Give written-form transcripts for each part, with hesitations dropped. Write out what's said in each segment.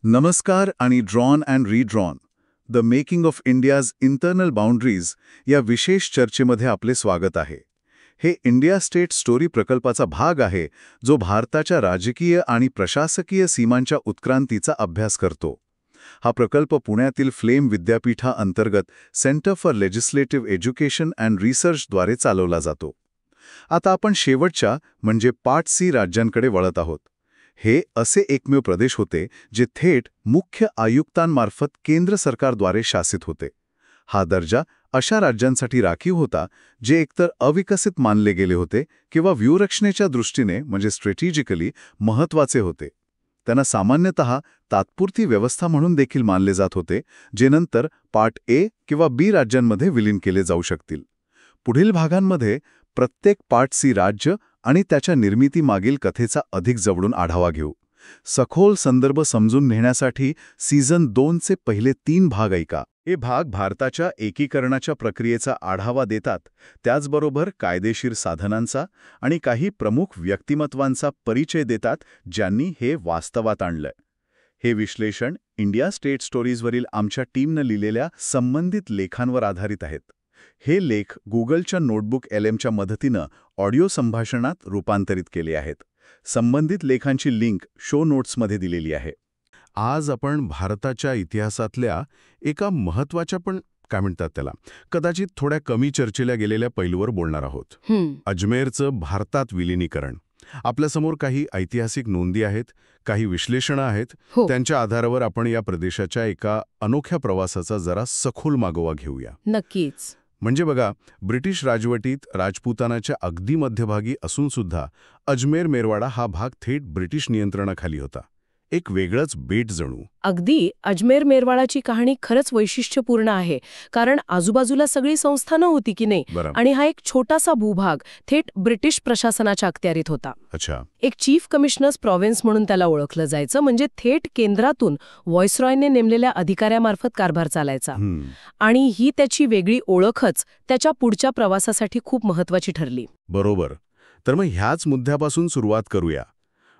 नमस्कार आणि drawn and redrawn the making of India's internal boundaries या विशेष चर्चेमध्ये आपले स्वागत आहे. हे इंडिया स्टेट स्टोरी प्रकल्पाचा भाग आहे जो भारताच्या राजकीय आणि प्रशासकीय सीमांच्या उत्क्रांतीचा अभ्यास करतो. हा प्रकल्प पुण्यातील फ्लेम विद्यापीठाअंतर्गत centre for legislative education and रिसर्चद्वारे चालवला जातो. आता आपण शेवटच्या म्हणजे पार्ट सी राज्यांकडे वळत आहोत. हे असे एकमेव प्रदेश होते जे थेट मुख्य आयुक्तांमार्फत केंद्र सरकारद्वारे शासित होते. हा दर्जा अशा राज्यांसाठी राखीव होता जे एकतर अविकसित मानले गेले होते किंवा व्यूहरचनेच्या दृष्टीने म्हणजे स्ट्रॅटेजिकली महत्त्वाचे होते. त्यांना सामान्यतः तात्पुरती व्यवस्था म्हणून देखील मानले जात होते, जे नंतर पार्ट ए किंवा बी राज्यांमध्ये विलीन केले जाऊ शकतील. पुढील भागांमध्ये प्रत्येक पार्ट सी राज्य आणि त्याच्या निर्मितीमागील कथेचा अधिक जवळून आढावा घेऊ. सखोल संदर्भ समजून घेण्यासाठी सीझन 2चे पहिले 3 भाग ऐका. हे भाग भारताच्या एकीकरणाच्या प्रक्रियेचा आढावा देतात, त्याचबरोबर कायदेशीर साधनांचा आणि काही प्रमुख व्यक्तिमत्वांचा परिचय देतात ज्यांनी हे वास्तवात आणलंय. हे विश्लेषण इंडिया स्टेट स्टोरीजवरील आमच्या टीमनं लिहिलेल्या संबंधित लेखांवर आधारित आहेत. हे लेख गुगलच्या नोटबुक LMच्या मदतीनं ऑडिओ संभाषणात रूपांतरित केले आहेत. संबंधित लेखांची लिंक शो नोट्समध्ये दिलेली आहे. आज आपण भारताच्या इतिहासातल्या एका महत्त्वाच्या पण काय म्हणतात त्याला कदाचित थोड्या कमी चर्चेला गेलेल्या पैलूवर बोलणार आहोत. अजमेरचं भारतात विलिनीकरण. आपल्यासमोर काही ऐतिहासिक नोंदी आहेत, काही विश्लेषणं आहेत. त्यांच्या आधारावर आपण या प्रदेशाच्या एका अनोख्या प्रवासाचा जरा सखोल मागोवा घेऊया. नक्कीच. म्हणजे बघा, ब्रिटिश राजवटीत राजपुतानाच्या अगदी मध्यभागी असून सुद्धा अजमेर मेरवाडा हा भाग थेट ब्रिटिश नियंत्रणाखाली होता. एक वेगळंच बेट जणू. अगदी. अजमेर मेरवाडाची कहाणी खरंच वैशिष्ट्यपूर्ण आहे, कारण आजूबाजूला सगळी संस्थानं होती की नाही, आणि हा एक छोटासा भूभाग थेट ब्रिटिश प्रशासनाच्या अखत्यारीत होता. अच्छा. एक चीफ कमिशनर्स प्रॉव्हिन्स म्हणून त्याला ओळखलं जायचं, म्हणजे थेट केंद्रातून व्हॉइसरॉयने नेमलेल्या अधिकाऱ्यामार्फत कारभार चालायचा. आणि ही त्याची वेगळी ओळखच त्याच्या पुढच्या प्रवासासाठी खूप महत्वाची ठरली. बरोबर. तर मग ह्याच मुद्द्यापासून सुरुवात करूया.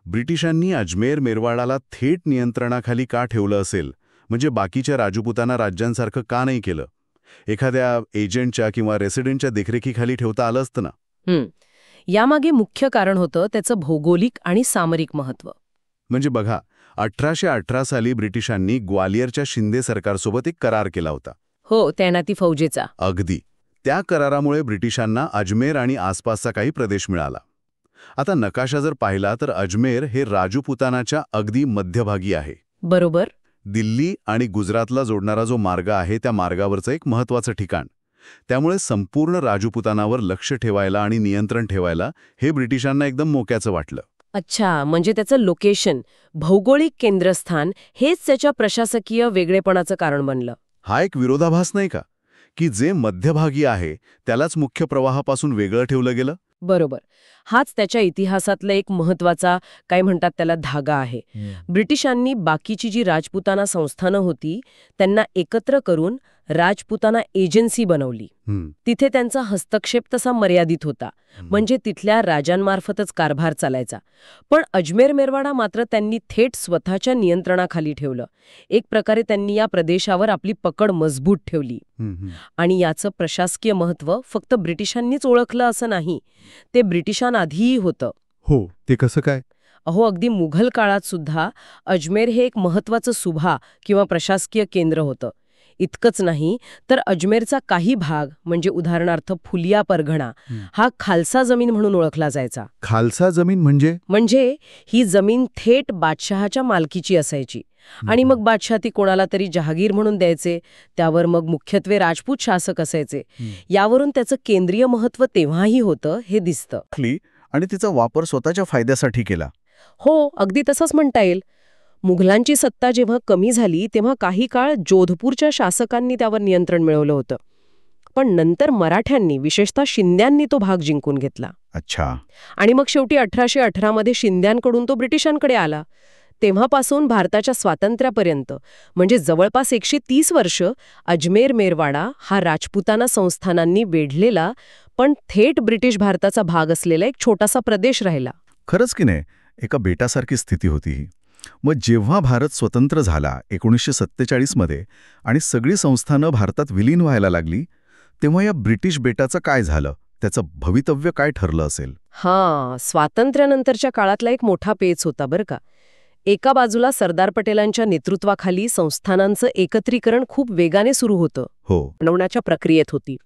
ब्रिटिशांनी अजमेर मेरवाडाला थेट नियंत्रणाखाली का ठेवलं असेल, म्हणजे बाकीच्या राजपुताना राज्यांसारखं का नाही केलं? एखाद्या एजंटच्या किंवा रेसिडेंटच्या देखरेखीखाली ठेवता आलं असतं ना. यामागे मुख्य कारण होतं त्याचं भौगोलिक आणि सामरिक महत्त्व. म्हणजे बघा, 1818 साली ब्रिटिशांनी ग्वालियरच्या शिंदे सरकारसोबत एक करार केला होता. हो, तैनाती फौजेचा. अगदी. त्या करारामुळे ब्रिटिशांना अजमेर आणि आसपासचा काही प्रदेश मिळाला. आता नकाशा जर पाहिला तर अजमेर हे राजपुतानाच्या अगदी मध्यभागी आहे. बरोबर. दिल्ली आणि गुजरातला जोडणारा जो मार्ग आहे त्या मार्गावरचं एक महत्त्वाचं ठिकाण. त्यामुळे संपूर्ण राजपुतानावर लक्ष ठेवायला आणि नियंत्रण ठेवायला हे ब्रिटिशांना एकदम मोक्याचं वाटलं. अच्छा, म्हणजे त्याचं लोकेशन, भौगोलिक केंद्रस्थान हेच त्याच्या प्रशासकीय वेगळेपणाचं कारण बनलं. हा एक विरोधाभास नाही का, की जे मध्यभागी आहे त्यालाच मुख्य प्रवाहापासून वेगळं ठेवलं गेलं? बरोबर. हाच त्याच्या इतिहासातला एक महत्वाचा काय म्हणतात त्याला धागा आहे. ब्रिटिशांनी बाकीची जी राजपुताना संस्थानं होती त्यांना एकत्र करून राजपुताना एजन्सी बनवली. तिथे त्यांचा हस्तक्षेप तसा मर्यादित होता, म्हणजे तिथल्या राजांमार्फतच कारभार चालायचा. पण अजमेर मेरवाडा मात्र त्यांनी थेट स्वतःच्या नियंत्रणाखाली ठेवलं. एक प्रकारे त्यांनी या प्रदेशावर आपली पकड मजबूत ठेवली. आणि याचं प्रशासकीय महत्त्व फक्त ब्रिटिशांनीच ओळखलं असं नाही, ते ब्रिटिशांआधीही होतं. हो, ते कसं काय? अहो, अगदी मुघल काळात सुद्धा अजमेर हे एक महत्त्वाचं सुभा किंवा प्रशासकीय केंद्र होतं. इतकंच नाही तर अजमेरचा काही भाग म्हणजे उदाहरणार्थ फुलिया परगणा हा खालसा जमीन म्हणून ओळखला जायचा. खालसा जमीन म्हणजे ही जमीन थेट बादशहाच्या मालकीची असायची आणि मग बादशाह ती कोणाला तरी जहागीर म्हणून द्यायचे. त्यावर मग मुख्यत्वे राजपूत शासक असायचे. यावरून त्याचं केंद्रीय महत्त्व तेव्हाही होतं हे दिसतं. आणि तिचा वापर स्वतःच्या फायद्यासाठी केला. हो, अगदी तसंच म्हणता येईल. मुघलांची सत्ता जेव्हा कमी झाली तेव्हा काही काळ जोधपूरच्या शासकांनी त्यावर नियंत्रण मिळवलं होतं. पण नंतर मराठ्यांनी, विशेषतः शिंद्यांनी तो भाग जिंकून घेतला. अच्छा. आणि मग शेवटी 1818 मध्ये शिंद्यांकडून तो ब्रिटिशांकडे आला. तेव्हापासून भारताच्या स्वातंत्र्यापर्यंत म्हणजे जवळपास 130 वर्ष अजमेर मेरवाडा हा राजपुताना संस्थानांनी वेढलेला पण थेट ब्रिटिश भारताचा भाग असलेला एक छोटासा प्रदेश राहिला. खरंच की नाही, एका बेटासारखी स्थिती होती ही. मग जेव्हा भारत स्वतंत्र झाला 1947 मध्ये आणि सगळी संस्थानं भारतात विलीन व्हायला लागली, तेव्हा या ब्रिटिश बेटाचं काय झालं? त्याचं भवितव्य काय ठरलं असेल? स्वातंत्र्यानंतरच्या काळातला एक मोठा पेच होता बरं का. एका बाजूला सरदार पटेलांच्या नेतृत्वाखाली संस्थानांचं एकत्रीकरण खूप वेगाने सुरू होतं, हो, बनवण्याच्या प्रक्रियेत होती.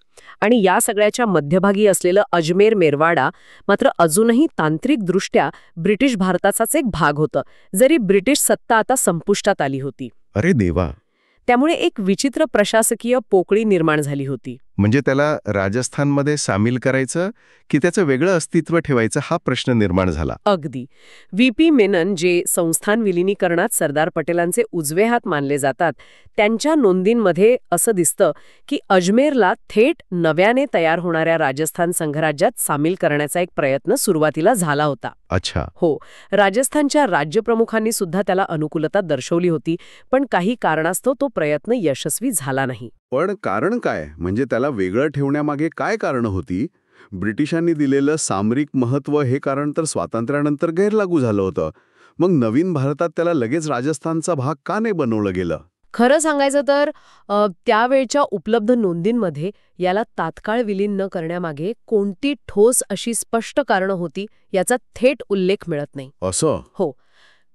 आणि या सगळ्याच्या मध्यभागी असलेलं अजमेर मेरवाडा मात्र अजूनही तांत्रिकदृष्ट्या ब्रिटिश भारताचाच एक भाग होतं, जरी ब्रिटिश सत्ता आता संपुष्टात आली होती. अरे देवा. त्यामुळे एक विचित्र प्रशासकीय पोकळी निर्माण झाली होती. म्हणजे त्याला राजस्थानमध्ये सामील करायचं की त्याचं वेगळं अस्तित्व ठेवायचं हा प्रश्न निर्माण झाला. अगदी. व्ही.पी. मेनन, जे संस्थान विलिनीकरणात सरदार पटेलांचे उजवे हात मानले जातात, त्यांच्या नोंदींमध्ये असं दिसतं की अजमेरला थेट नव्याने तयार होणाऱ्या राजस्थान संघराज्यात सामील करण्याचा एक प्रयत्न सुरुवातीला झाला होता. अच्छा. हो, राजस्थानच्या राज्यप्रमुखांनी सुद्धा त्याला अनुकूलता दर्शवली होती, पण काही कारणास्तव तो प्रयत्न यशस्वी झाला नाही. पण कारण काय? म्हणजे त्याला वेगळं ठेवण्यामागे काय कारणं होती? ब्रिटिशांनी दिलेलं सामरिक महत्त्व हे कारण तर स्वातंत्र्यानंतर गैरलागू झालं होतं. मग नवीन भारतात त्याला लगेच राजस्थानचा भाग का नाही बनवलं गेलं? खरं सांगायचं तर त्यावेळच्या उपलब्ध नोंदींमध्ये याला तात्काळ विलीन न करण्यामागे कोणती ठोस अशी स्पष्ट कारणं होती याचा थेट उल्लेख मिळत नाही. असं? हो.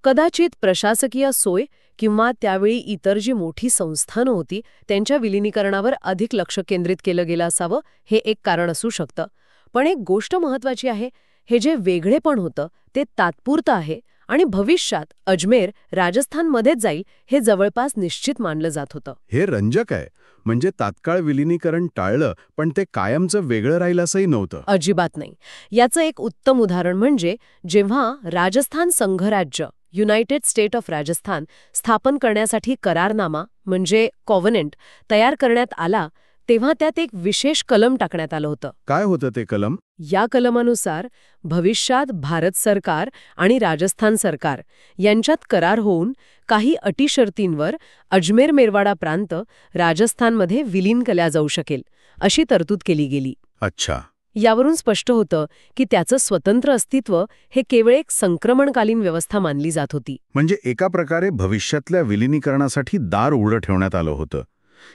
कदाचित प्रशासकीय सोय किंवा त्यावेळी इतर जी मोठी संस्थानं होती त्यांच्या विलिनीकरणावर अधिक लक्ष केंद्रित केलं गेलं असावं, हे एक कारण असू शकतं. पण एक गोष्ट महत्वाची आहे, हे जे वेगळेपण होतं ते तात्पुरतं आहे आणि भविष्यात अजमेर राजस्थानमध्येच जाईल हे जवळपास निश्चित मानलं जात होतं. हे रंजक आहे. म्हणजे तात्काळ विलिनीकरण टाळलं, पण ते कायमचं वेगळं राहील असंही नव्हतं. अजिबात नाही. याचं एक उत्तम उदाहरण म्हणजे जेव्हा राजस्थान संघराज्य युनायटेड स्टेट ऑफ राजस्थान स्थापन करण्यासाठी करारनामा म्हणजे कॉव्हनेंट तयार करण्यात आला, तेव्हा त्यात एक विशेष कलम टाकण्यात आलं होतं. काय होतं ते कलम? या कलमानुसार भविष्यात भारत सरकार आणि राजस्थान सरकार यांच्यात करार होऊन काही अटी शर्तींवर अजमेर मेरवाडा प्रांत राजस्थानमध्ये विलीन केला जाऊ शकेल, अशी तरतूद केली गेली. अच्छा. यावरून स्पष्ट होतं की त्याचं स्वतंत्र अस्तित्व हे केवळ एक संक्रमणकालीन व्यवस्था मानली जात होती. म्हणजे एका प्रकारे भविष्यातल्या विलिनीकरणासाठी दार उघडं ठेवण्यात आलं होतं.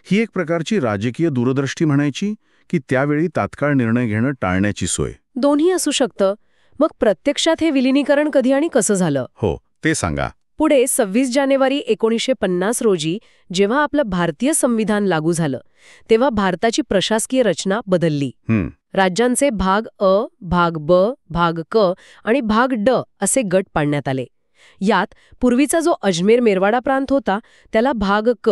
ही एक प्रकारची राजकीय दूरदृष्टी म्हणायची की त्यावेळी तात्काळ निर्णय घेणं टाळण्याची सोय? दोन्ही असू शकतं. मग प्रत्यक्षात हे विलिनीकरण कधी आणि कसं झालं? हो, ते सांगा. पुढे 26 जानेवारी 1950 रोजी जेव्हा आपलं भारतीय संविधान लागू झालं, तेव्हा भारताची प्रशासकीय रचना बदलली. राज्यांचे भाग अ, भाग ब, भाग क आणि भाग ड असे गट पाडण्यात आले. यात पूर्वीचा जो अजमेर मेरवाडा प्रांत होता त्याला भाग क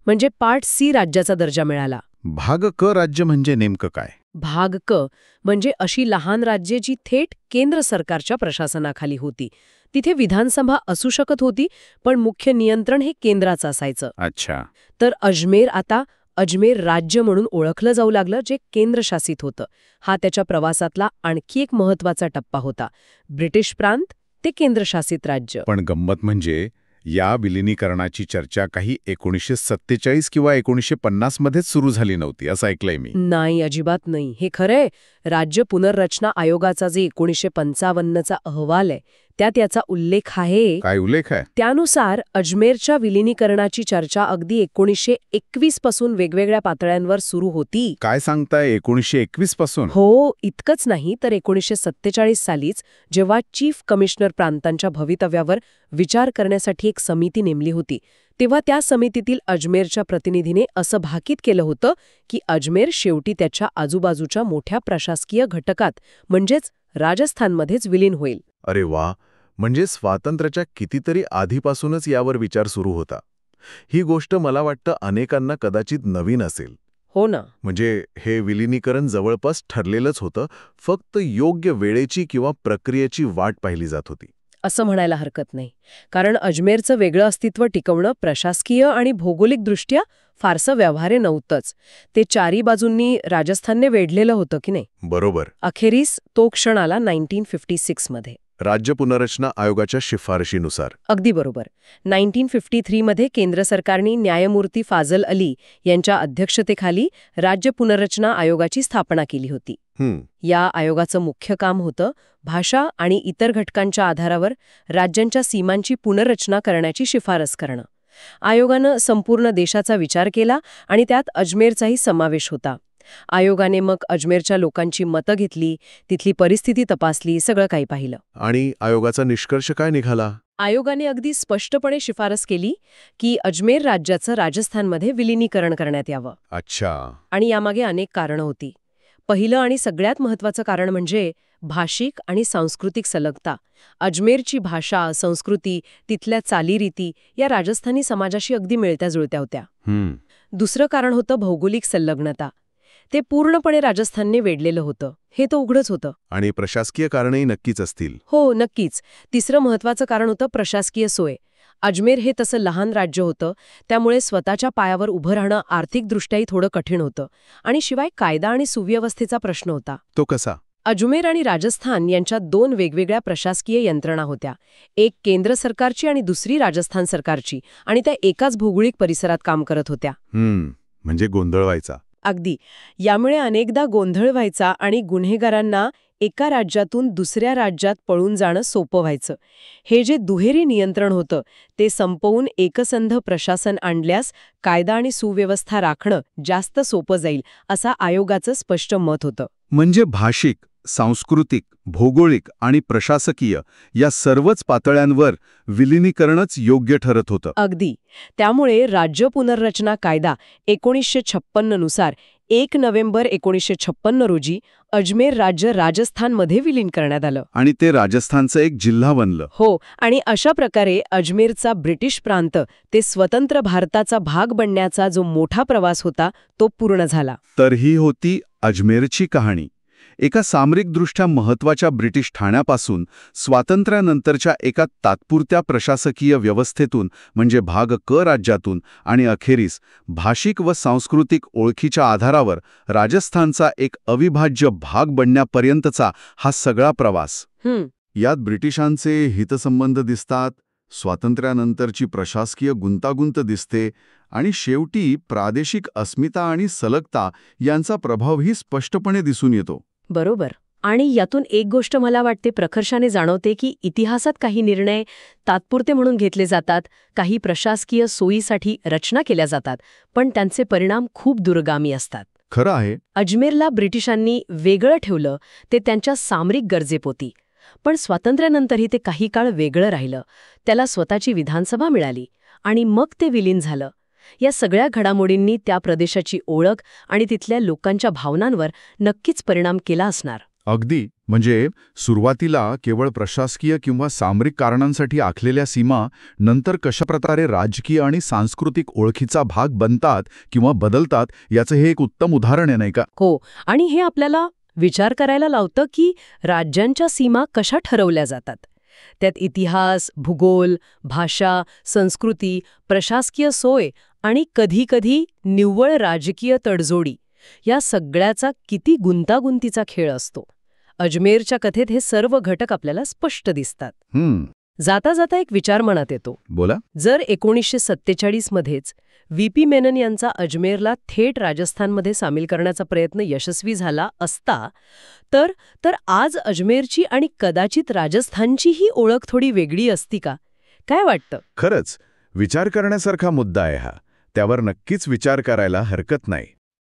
म्हणजे पार्ट सी राज्याचा दर्जा मिळाला. भाग क राज्य म्हणजे नेमकं काय? भाग क म्हणजे अशी लहान राज्ये जी थेट केंद्र सरकारच्या प्रशासनाखाली होती. तिथे विधानसभा असू शकत होती, पण मुख्य नियंत्रण हे केंद्राचं असायचं. अच्छा. तर अजमेर आता अजमेर राज्य म्हणून ओळखलं जाऊ लागलं, जे केंद्रशासित होतं. हा त्याच्या प्रवासातला आणखी एक महत्वाचा टप्पा होता. ब्रिटिश प्रांत ते केंद्रशासित राज्य. पण गंमत म्हणजे या विलिनीकरणाची चर्चा काही 1947 किंवा 1950 मध्येच सुरू झाली नव्हती, असं ऐकलंय मी. नाही, अजिबात नाही. हे खरंय. राज्य पुनर्रचना आयोगाचा जे 1955चा अहवाल आहे त्यात याचा उल्लेख आहे. काय उल्लेख आहे? त्यानुसार अजमेरच्या विलिनीकरणाची चर्चा अगदी 1921 पासून वेगवेगळ्या पातळ्यांवर सुरू होती. काय सांगताय, 1921 पासून? हो, इतकंच नाही तर 1947 सालीच जेव्हा चीफ कमिशनर प्रांतांच्या भवितव्यावर विचार करण्यासाठी एक समिती नेमली होती, तेव्हा त्या समितीतील अजमेरच्या प्रतिनिधीने असं भाकीत केलं होतं की अजमेर शेवटी त्याच्या आजूबाजूच्या मोठ्या प्रशासकीय घटकात म्हणजेच राजस्थानमध्येच विलीन होईल. अरे वा. म्हणजे स्वातंत्र्याच्या कितीतरी आधीपासूनच यावर विचार सुरू होता. ही गोष्ट मला वाटतं अनेकांना कदाचित नवीन असेल. हो ना. म्हणजे हे विलिनीकरण जवळपास ठरलेलंच होतं, फक्त योग्य वेळेची किंवा प्रक्रियेची वाट पाहिली जात होती. असं म्हणायला हरकत नाही. कारण अजमेरचं वेगळं अस्तित्व टिकवणं प्रशासकीय आणि भौगोलिकदृष्ट्या फारसं व्यवहार्य नव्हतंच. ते चारी बाजूंनी राजस्थानने वेढलेलं होतं की नाही. बरोबर. अखेरीस तो क्षण आला 1956 मध्ये. राज्य पुनर्रचना आयोगाच्या शिफारशीनुसार. अगदी बरोबर. 1953 मध्ये केंद्र सरकारने न्यायमूर्ती फाजल अली यांच्या अध्यक्षतेखाली राज्य पुनर्रचना आयोगाची स्थापना केली होती. या आयोगाचं मुख्य काम होतं भाषा आणि इतर घटकांच्या आधारावर राज्यांच्या सीमांची पुनर्रचना करण्याची शिफारस करणं. आयोगानं संपूर्ण देशाचा विचार केला आणि त्यात अजमेरचाही समावेश होता. आयोगाने मग अजमेरच्या लोकांची मतं घेतली, तिथली परिस्थिती तपासली, सगळं काही पाहिलं. आणि आयोगाचा निष्कर्ष काय निघाला? आयोगाने अगदी स्पष्टपणे शिफारस केली की अजमेर राज्याचं राजस्थानमध्ये विलिनीकरण करण्यात यावं. अच्छा. आणि यामागे अनेक कारणं होती. पहिलं आणि सगळ्यात महत्त्वाचं कारण म्हणजे भाषिक आणि सांस्कृतिक सलगता. अजमेरची भाषा, संस्कृती, तिथल्या चालीरीती या राजस्थानी समाजाशी अगदी मिळत्या जुळत्या होत्या. दुसरं कारण होतं भौगोलिक संलग्नता. ते पूर्णपणे राजस्थानने वेढलेलं होतं, हे तर उघडच होतं. आणि प्रशासकीय कारणही नक्कीच असतील. हो, नक्कीच. तिसरं महत्त्वाचं कारण होतं प्रशासकीय सोय. अजमेर हे तसं लहान राज्य होतं, त्यामुळे स्वतःच्या पायावर उभं राहणं आर्थिकदृष्ट्याही थोडं कठीण होतं. आणि शिवाय कायदा आणि सुव्यवस्थेचा प्रश्न होता. तो कसा? अजमेर आणि राजस्थान यांच्यात दोन वेगवेगळ्या प्रशासकीय यंत्रणा होत्या. एक केंद्र सरकारची आणि दुसरी राजस्थान सरकारची, आणि त्या एकाच भौगोलिक परिसरात काम करत होत्या. म्हणजे गोंधळ व्हायचा. अगदी. यामुळे अनेकदा गोंधळ व्हायचा आणि गुन्हेगारांना एका राज्यातून दुसऱ्या राज्यात पळून जाणं सोपं व्हायचं. हे जे दुहेरी नियंत्रण होतं ते संपवून एकसंध प्रशासन आणल्यास कायदा आणि सुव्यवस्था राखणं जास्त सोपं जाईल, असं आयोगाचं स्पष्ट मत होतं. म्हणजे भाषिक, सांस्कृतिक, भौगोलिक आणि प्रशासकीय या सर्वच पातळ्यांवर विलिनीकरणच योग्य ठरत होतं. अगदी. त्यामुळे राज्य पुनर्रचना कायदा 1956 नुसार 1 नोव्हेंबर 1956 रोजी अजमेर राज्य राजस्थानमध्ये विलीन करण्यात आलं. आणि ते राजस्थानचं एक जिल्हा बनलं. हो. आणि अशा प्रकारे अजमेरचा ब्रिटिश प्रांत ते स्वतंत्र भारताचा भाग बनण्याचा जो मोठा प्रवास होता तो पूर्ण झाला. तर ही होती अजमेरची कहाणी. एका सामरिकदृष्ट्या महत्त्वाच्या ब्रिटिश ठाण्यापासून स्वातंत्र्यानंतरच्या एका तात्पुरत्या प्रशासकीय व्यवस्थेतून म्हणजे भाग क राज्यातून आणि अखेरीस भाषिक व सांस्कृतिक ओळखीच्या आधारावर राजस्थानचा एक अविभाज्य भाग बनण्यापर्यंतचा हा सगळा प्रवास. यात ब्रिटिशांचे हितसंबंध दिसतात, स्वातंत्र्यानंतरची प्रशासकीय गुंतागुंत दिसते आणि शेवटी प्रादेशिक अस्मिता आणि सलगता यांचा प्रभावही स्पष्टपणे दिसून येतो. बरोबर. आणि यातून एक गोष्ट मला वाटते प्रकर्षाने जाणवते की इतिहासात काही निर्णय तात्पुरते म्हणून घेतले जातात, काही प्रशासकीय सोयीसाठी रचना केल्या जातात, पण त्यांचे परिणाम खूप दूरगामी असतात. खरं आहे. अजमेरला ब्रिटिशांनी वेगळं ठेवलं ते त्यांच्या सामरिक गरजेपोटी, पण स्वातंत्र्यानंतरही ते काही काळ वेगळं राहिलं. त्याला स्वतःची विधानसभा मिळाली आणि मग ते विलीन झालं. या सगळ्या घडामोडींनी त्या प्रदेशाची ओळख आणि तिथल्या लोकांच्या भावनांवर नक्कीच परिणाम केला असणार. अगदी. म्हणजे सुरुवातीला केवळ प्रशासकीय किंवा सामरिक कारणांसाठी आखलेल्या सीमा नंतर कशाप्रकारे राजकीय आणि सांस्कृतिक ओळखीचा भाग बनतात किंवा बदलतात याचं हे एक उत्तम उदाहरण आहे, नाही का? हो. आणि हे आपल्याला विचार करायला लावतं की राज्यांच्या सीमा कशा ठरवल्या जातात. त्यात इतिहास, भूगोल, भाषा, संस्कृती, प्रशासकीय सोय आणि कधीकधी निव्वळ राजकीय तडजोडी या सगळ्याचा किती गुंतागुंतीचा खेळ असतो. अजमेरच्या कथेत हे सर्व घटक आपल्याला स्पष्ट दिसतात. जाता जाता एक विचार मनात येतो. बोला. जर 1947 मध्येच व्ही.पी. मेनन यांचा अजमेरला थेट राजस्थानमध्ये सामील करण्याचा प्रयत्न यशस्वी झाला असता तर आज अजमेरची आणि कदाचित राजस्थानचीही ओळख थोडी वेगळी असती का? काय वाटतं? खरंच विचार करण्यासारखा मुद्दा आहे हा. त्यावर नक्कीच विचार करायला हरकत नाही.